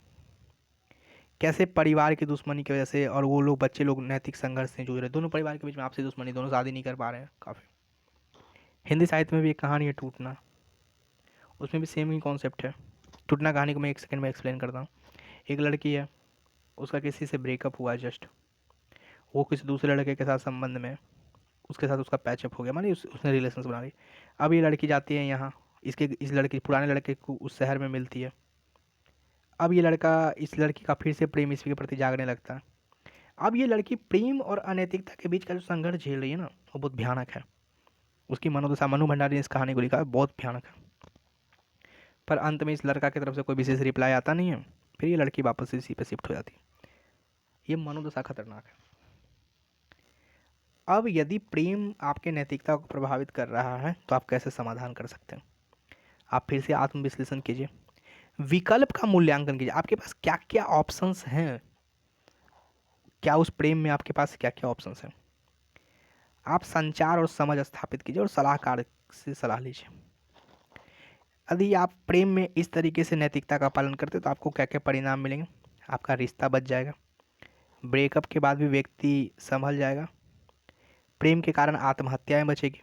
कैसे परिवार की दुश्मनी की वजह से और वो लोग बच्चे लोग नैतिक संघर्ष से जूझ रहे, दोनों परिवार के बीच में आपसी दुश्मनी, दोनों शादी नहीं कर पा रहे हैं काफ़ी। हिंदी साहित्य में भी एक कहानी है टूटना, उसमें भी सेम ही कॉन्सेप्ट है। टूटना कहानी को मैं एक सेकंड में एक्सप्लेन करता हूँ। एक लड़की है, उसका किसी से ब्रेकअप हुआ जस्ट, वो किसी दूसरे लड़के के साथ संबंध में, उसके साथ उसका पैचअप हो गया, मानी उसने रिलेशन बना ली। अब ये लड़की जाती है यहाँ, इस लड़की पुराने लड़के को उस शहर में मिलती है। अब ये लड़का इस लड़की का फिर से प्रेम इसी के प्रति जागने लगता है। अब ये लड़की प्रेम और अनैतिकता के बीच का जो संघर्ष झेल रही है ना, वो बहुत भयानक है। उसकी मनोदशा, मनु भंडारी ने इस कहानी को लिखा है, बहुत भयानक है। पर अंत में इस लड़का की तरफ से कोई विशेष रिप्लाई आता नहीं है, फिर ये लड़की वापस इसी पे शिफ्ट हो जाती है। ये मनोदशा खतरनाक है। अब यदि प्रेम आपके नैतिकता को प्रभावित कर रहा है तो आप कैसे समाधान कर सकते हैं? आप फिर से आत्मविश्लेषण कीजिए, विकल्प का मूल्यांकन कीजिए, आपके पास क्या क्या ऑप्शंस हैं, क्या उस प्रेम में आपके पास क्या क्या ऑप्शंस हैं। आप संचार और समझ स्थापित कीजिए और सलाहकार से सलाह लीजिए। यदि आप प्रेम में इस तरीके से नैतिकता का पालन करते तो आपको क्या क्या परिणाम मिलेंगे? आपका रिश्ता बच जाएगा, ब्रेकअप के बाद भी व्यक्ति संभल जाएगा, प्रेम के कारण आत्महत्याएं बचेगी,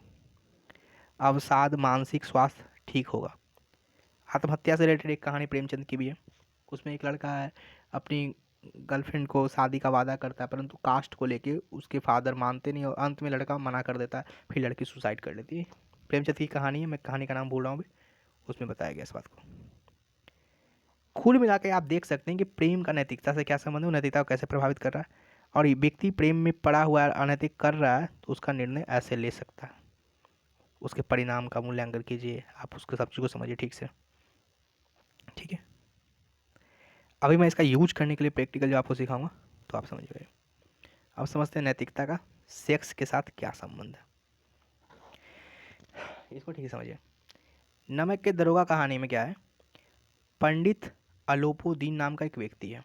अवसाद मानसिक स्वास्थ्य ठीक होगा। आत्महत्या से रिलेटेड एक कहानी प्रेमचंद की भी है, उसमें एक लड़का है अपनी गर्लफ्रेंड को शादी का वादा करता है, परंतु कास्ट को लेके उसके फादर मानते नहीं और अंत में लड़का मना कर देता है, फिर लड़की सुसाइड कर लेती है। प्रेमचंद की कहानी है, मैं कहानी का नाम भूल रहा हूँ अभी, उसमें बताया गया इस बात को। कुल मिला के आप देख सकते हैं कि प्रेम का नैतिकता से क्या संबंध है, नैतिकता को कैसे प्रभावित कर रहा है, और ये व्यक्ति प्रेम में पड़ा हुआ है, अनैतिक कर रहा है, तो उसका निर्णय ऐसे ले सकता है। उसके परिणाम का मूल्यांकन कीजिए, आप उसके सब चीज़ को समझिए ठीक से। ठीक है, अभी मैं इसका यूज करने के लिए प्रैक्टिकल जो आपको सिखाऊंगा तो आप समझ गए। अब समझते हैं नैतिकता का सेक्स के साथ क्या संबंध है, इसको ठीक से समझिए। नमक के दरोगा कहानी में क्या है, पंडित अलोपुदीन नाम का एक व्यक्ति है,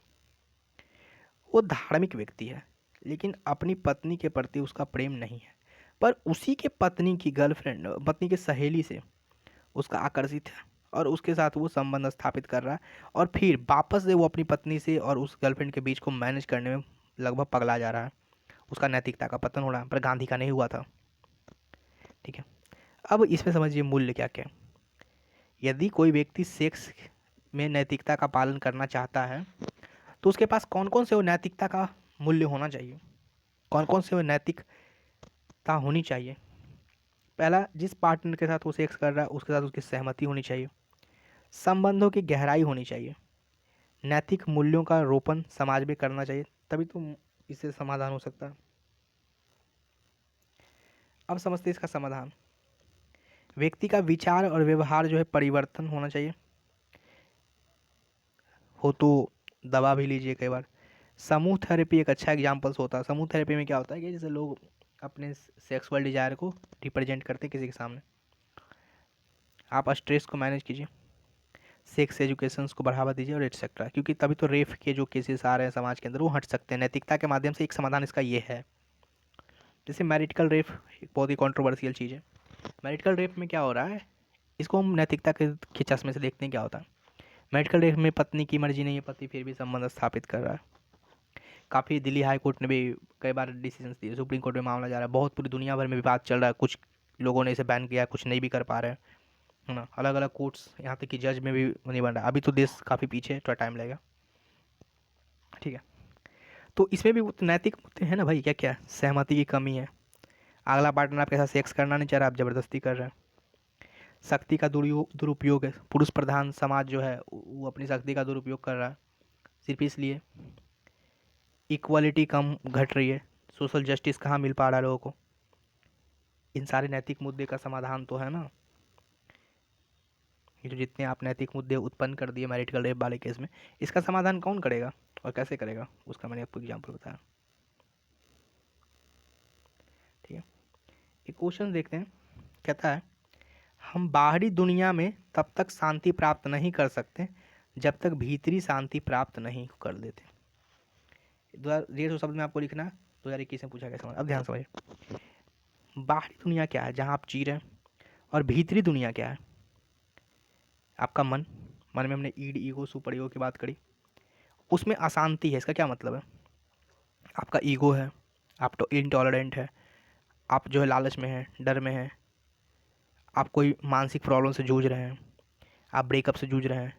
वो धार्मिक व्यक्ति है, लेकिन अपनी पत्नी के प्रति उसका प्रेम नहीं है, पर उसी के पत्नी की गर्लफ्रेंड, पत्नी की सहेली से उसका आकर्षित है और उसके साथ वो संबंध स्थापित कर रहा है, और फिर वापस से वो अपनी पत्नी से और उस गर्लफ्रेंड के बीच को मैनेज करने में लगभग पगला जा रहा है। उसका नैतिकता का पतन हो रहा है, पर गांधी का नहीं हुआ था। ठीक है, अब इसमें समझिए मूल्य क्या क्या है। यदि कोई व्यक्ति सेक्स में नैतिकता का पालन करना चाहता है तो उसके पास कौन कौन से वो नैतिकता का मूल्य होना चाहिए, कौन कौन से वो नैतिकता होनी चाहिए। पहला, जिस पार्टनर के साथ वो सेक्स कर रहा है उसके साथ उसकी सहमति होनी चाहिए, संबंधों की गहराई होनी चाहिए, नैतिक मूल्यों का रोपण समाज में करना चाहिए, तभी तो इससे समाधान हो सकता है। अब समझते हैं इसका समाधान। व्यक्ति का विचार और व्यवहार जो है परिवर्तन होना चाहिए, हो तो दवा भी लीजिए कई बार। समूह थेरेपी एक अच्छा एग्जाम्पल्स होता है। समूह थेरेपी में क्या होता है कि जैसे लोग अपने सेक्सुअल डिजायर को रिप्रेजेंट करते हैं किसी के सामने, आप स्ट्रेस को मैनेज कीजिए, सेक्स एजुकेशंस को बढ़ावा दीजिए और एटसेट्रा, क्योंकि तभी तो रेप के जो केसेस आ रहे हैं समाज के अंदर वो हट सकते हैं। नैतिकता के माध्यम से एक समाधान इसका ये है। जैसे मैरिटल रेप एक बहुत ही कंट्रोवर्शियल चीज़ है। मैरिटल रेप में क्या हो रहा है, इसको हम नैतिकता के चश्मे से देखते हैं क्या होता है। मैरिटल रेप में पत्नी की मर्जी नहीं है, पति फिर भी संबंध स्थापित कर रहा है। काफ़ी दिल्ली हाई कोर्ट ने भी कई बार डिसीजंस दिए, सुप्रीम कोर्ट में मामला जा रहा है, बहुत पूरी दुनिया भर में विवाद चल रहा है, कुछ लोगों ने इसे बैन किया, कुछ नहीं भी कर पा रहे हैं, है ना। अलग अलग कोर्ट्स, यहाँ तक कि जज में भी नहीं बन रहा। अभी तो देश काफ़ी पीछे है, थोड़ा टाइम लगेगा। ठीक है, तो इसमें भी तो नैतिक मुद्दे हैं ना भाई। क्या क्या, सहमति की कमी है, अगला पार्टनर आपके साथ सेक्स करना नहीं चाह रहा, आप ज़बरदस्ती कर रहे हैं। शक्ति का दुरुपयोग है, पुरुष प्रधान समाज जो है वो अपनी शक्ति का दुरुपयोग कर रहा है सिर्फ इसलिए। इक्वालिटी कम घट रही है, सोशल जस्टिस कहाँ मिल पा रहा है लोगों को। इन सारे नैतिक मुद्दे का समाधान तो है ना, ये जो जितने आप नैतिक मुद्दे उत्पन्न कर दिए मैरिटल रेप वाले केस में, इसका समाधान कौन करेगा और कैसे करेगा, उसका मैंने आपको एग्जाम्पल बताया। ठीक है, एक क्वेश्चन देखते हैं। कहता है, हम बाहरी दुनिया में तब तक शांति प्राप्त नहीं कर सकते जब तक भीतरी शांति प्राप्त नहीं कर लेते। 2150 शब्द में आपको लिखना है, 2021 में पूछा गया सवाल। अब ध्यान समझिए, बाहरी दुनिया क्या है जहाँ आप जी रहे हैं, और भीतरी दुनिया क्या है, आपका मन। मन में हमने ईड, ईगो, सुपर ईगो की बात करी, उसमें अशांति है। इसका क्या मतलब है, आपका ईगो है, आप तो इनटॉलरेंट है, आप जो है लालच में है, डर में है, आप कोई मानसिक प्रॉब्लम से जूझ रहे हैं, आप ब्रेकअप से जूझ रहे हैं,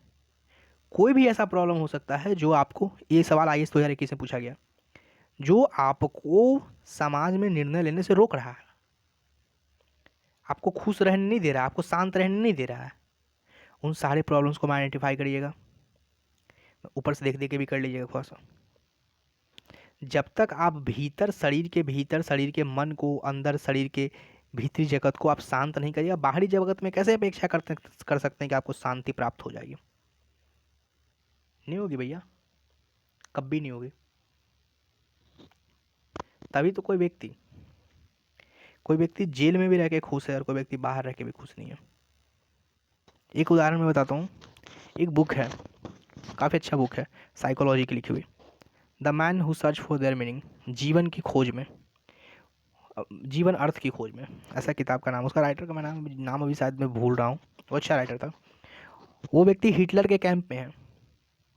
कोई भी ऐसा प्रॉब्लम हो सकता है जो आपको, ये सवाल IAS 2021 में पूछा गया, जो आपको समाज में निर्णय लेने से रोक रहा है, आपको खुश रहने नहीं दे रहा है, आपको शांत रहने नहीं दे रहा है। उन सारे प्रॉब्लम्स को आइडेंटिफाई करिएगा, ऊपर से देख देख के भी कर लीजिएगा थोड़ा सा। जब तक आप भीतर, शरीर के मन को, अंदर शरीर के भीतरी जगत को आप शांत नहीं करिएगा, बाहरी जगत में कैसे अपेक्षा कर सकते हैं कि आपको शांति प्राप्त हो जाएगी। नहीं होगी भैया, कभी नहीं होगी। तभी तो कोई व्यक्ति जेल में भी रह के खुश है और कोई व्यक्ति बाहर रह के भी खुश नहीं है। एक उदाहरण मैं बताता हूँ। एक बुक है, काफ़ी अच्छा बुक है, साइकोलॉजी की लिखी हुई, the man who search for their meaning, जीवन की खोज में, जीवन अर्थ की खोज में, ऐसा किताब का नाम। उसका राइटर का मैं नाम अभी शायद मैं भूल रहा हूँ, वो अच्छा राइटर था। वो व्यक्ति हिटलर के कैंप में है,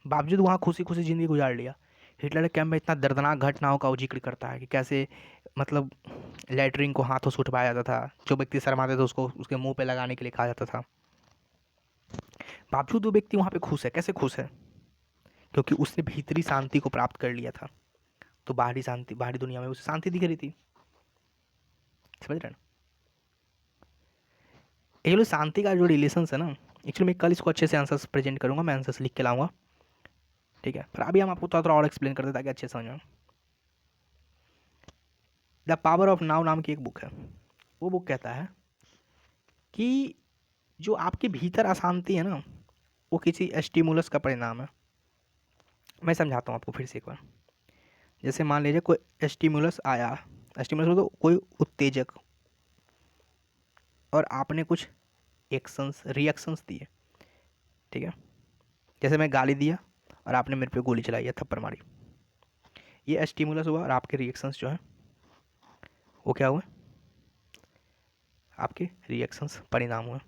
बावजूद वहाँ खुशी खुशी ज़िंदगी गुजार लिया। हिटलर के कैंप में इतना दर्दनाक घटनाओं का वो जिक्र करता है कि कैसे, मतलब लेटरिन को हाथों से उठवाया जाता था, जो व्यक्ति शर्माते थे उसको उसके मुंह पे लगाने के लिए कहा जाता था। बावजूद वो व्यक्ति वहाँ पे खुश है। कैसे खुश है, क्योंकि उसने भीतरी शांति को प्राप्त कर लिया था, तो बाहरी शांति, बाहरी दुनिया में उसे शांति दिख रही थी। समझ रहे हैं ना। एक्चुअली शांति का जो रिलेशंस है ना, एक्चुअली मैं कल इसको अच्छे से आंसर्स प्रेजेंट करूंगा, मैं आंसर्स लिख के लाऊंगा। ठीक है, पर अभी हम आपको थोड़ा थोड़ा और एक्सप्लेन करते ताकि अच्छे समझ में। द पावर ऑफ नाउ नाम की एक बुक है। वो बुक कहता है कि जो आपके भीतर अशांति है ना, वो किसी स्टिमुलस का परिणाम है। मैं समझाता हूँ आपको फिर से एक बार। जैसे मान लीजिए कोई स्टिमुलस आया, स्टिमुलस तो कोई उत्तेजक, और आपने कुछ रिएक्शंस दिए। ठीक है, जैसे मैं गाली दिया और आपने मेरे पे गोली चलाई या थप्पड़ मारी, ये स्टिमुलस हुआ, और आपके रिएक्शंस जो है वो क्या हुए, आपके रिएक्शंस परिणाम हुए,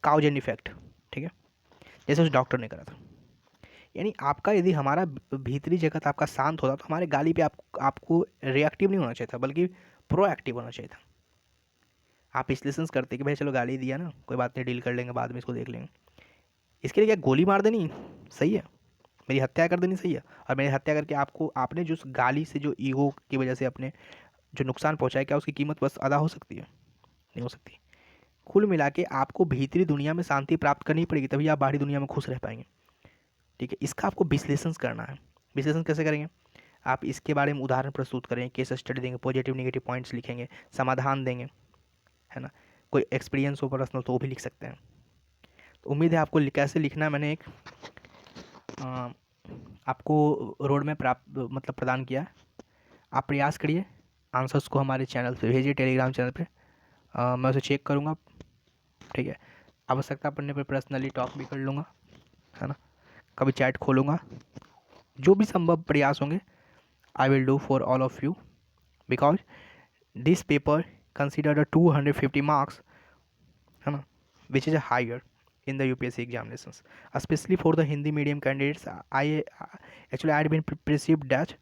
काउज एंड इफेक्ट। ठीक जैसे उस डॉक्टर ने करा था। यानी आपका यदि हमारा भीतरी जगत आपका शांत होता तो हमारे गाली पे आपको रिएक्टिव नहीं होना चाहिए था, बल्कि प्रोएक्टिव होना चाहिए था। आप विश्लेषण करते कि भाई चलो गाली दिया ना, कोई बात नहीं, डील कर लेंगे, बाद में इसको देख लेंगे। इसके लिए क्या गोली मार देनी सही है? मेरी हत्या कर देनी सही है? और मेरी हत्या करके आपको, आपने जो उस गाली से, जो ईगो की वजह से अपने जो नुकसान पहुंचाया, क्या उसकी कीमत बस अदा हो सकती है? नहीं हो सकती। कुल मिला के आपको भीतरी दुनिया में शांति प्राप्त करनी पड़ेगी, तभी आप बाहरी दुनिया में खुश रह पाएंगे। ठीक है, इसका आपको विश्लेषण करना है। विश्लेषण कैसे करेंगे? आप इसके बारे में उदाहरण प्रस्तुत करेंगे, केस स्टडी देंगे, पॉजिटिव नेगेटिव पॉइंट्स लिखेंगे, समाधान देंगे, है ना। कोई एक्सपीरियंस हो पर्सनल तो वो भी लिख सकते हैं। तो उम्मीद है आपको कैसे लिखना है मैंने एक आपको रोड में प्राप्त मतलब प्रदान किया है। आप प्रयास करिए, आंसर्स को हमारे चैनल पे भेजिए, टेलीग्राम चैनल पे। मैं उसे चेक करूँगा। ठीक है, आवश्यकता पड़ने पर पर्सनली टॉक भी कर लूँगा, है ना, कभी चैट खोलूँगा। जो भी संभव प्रयास होंगे I will do for all of you, because this paper considered 250 marks, है ना, which is a higher in the UPSC examinations, especially for the Hindi medium candidates. I actually I had been perceived that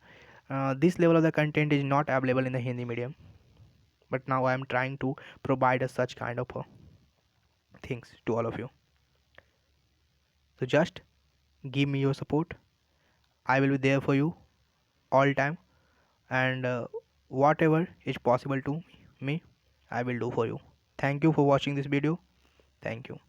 this level of the content is not available in the Hindi medium, but now I am trying to provide such kind of things to all of you. So just give me your support. I will be there for you all time, and whatever is possible to me, I will do for you. Thank you for watching this video. Thank you.